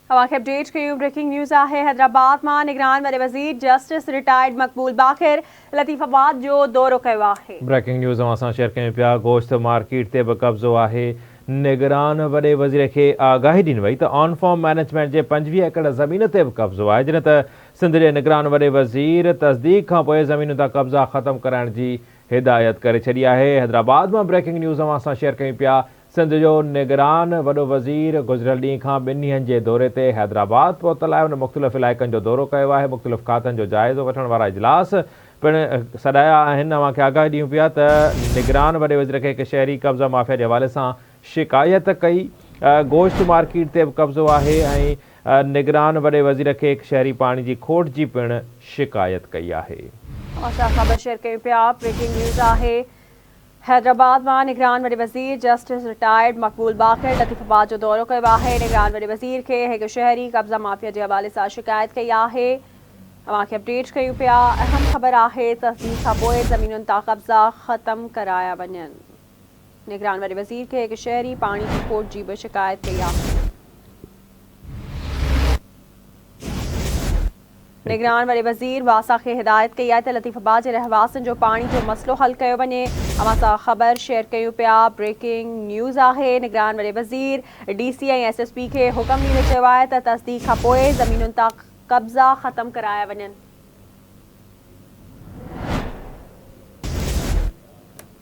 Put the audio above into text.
तव्हांखे अपडेट कयूं। Breaking news आहे। हैदराबाद में निगरान वॾे वज़ीर जस्टिस रिटायर्ड मक़बूल बाक़िर लतीफ़ाबाद जो दौरो कयो आहे। ब्रेकिंग न्यूज़ असां शेयर कयूं पिया। गोश्त मार्केट ते बि कब्ज़ो आहे। निगरान वॾे वज़ीर खे आगाही ॾिनी वई त ऑन फॉर्म मैनेजमेंट जे 25 एकड़ ज़मीन ते बि कब्ज़ो आहे, जिन त सिंध जे निगरान वॾे वज़ीर तस्दीक़ खां पोइ ज़मीनुनि तां कब्ज़ा ख़तमु कराइण जी हिदायत करे छॾी आहे। हैदराबाद में ब्रेकिंग न्यूज़ असां शेयर कयूं पिया। सिंध जो निगरान वॾो वज़ीर गुज़िरियल ॾींहं खां 2 ॾींहनि जे दौरे ते हैदराबाद पहुतल आहे। उन मुख़्तलिफ़ इलाइक़नि जो दौरो कयो आहे। मुख़्तलिफ़ खातनि जो जाइज़ो वठण वारा इजलास पिणु सॾाया आहिनि। अव्हांखे आगाही ॾियूं पिया त निगरान वॾे वज़ीर खे हिकु शहरी कब्ज़ा माफ़िया जे हवाले सां शिकायत कई। गोश्त मार्केट ते बि कब्ज़ो आहे ऐं निगरान वॾे वज़ीर खे हिकु शहरी पाणी जी खोट जी पिणु शिकायत कई आहे। ख़बर शेयर कयूं पिया। ब्रेकिंग न्यूज़ आहे। हैदराबाद में निगरान वॾे वज़ीर जस्टिस रिटायर्ड मक़बूल बाक़िर लतीफ़ाबाद जो दौरो कयो आहे। निगरान वॾे वज़ीर खे हिकु शहरी कब्ज़ा माफ़िया जे हवाले सां शिकायत कई आहे। तव्हांखे अपडेट कयूं पिया। अहम ख़बर आहे। तस्दीक़ खां पोइ ज़मीनुनि तां कब्ज़ा ख़त्म कराया वञनि। निगरान वॾे वज़ीर खे हिकु शहरी पाणी जी खोट जी बि शिकायत कई आहे। निगरान वॾे वज़ीर वासा खे हिदायत कई आहे त लतीफ़ाबाद जे रहवासियुनि जो पाणी जो मसइलो हल कयो वञे। अवां सां ख़बर शेयर कयूं पिया। ब्रेकिंग न्यूज़ आहे। निगरान वॾे वज़ीर DC ऐं SSP खे हुकम ॾींदे चयो आहे त तस्दीक़ खां पोइ ज़मीनुनि तां कब्ज़ा ख़त्म कराया वञनि।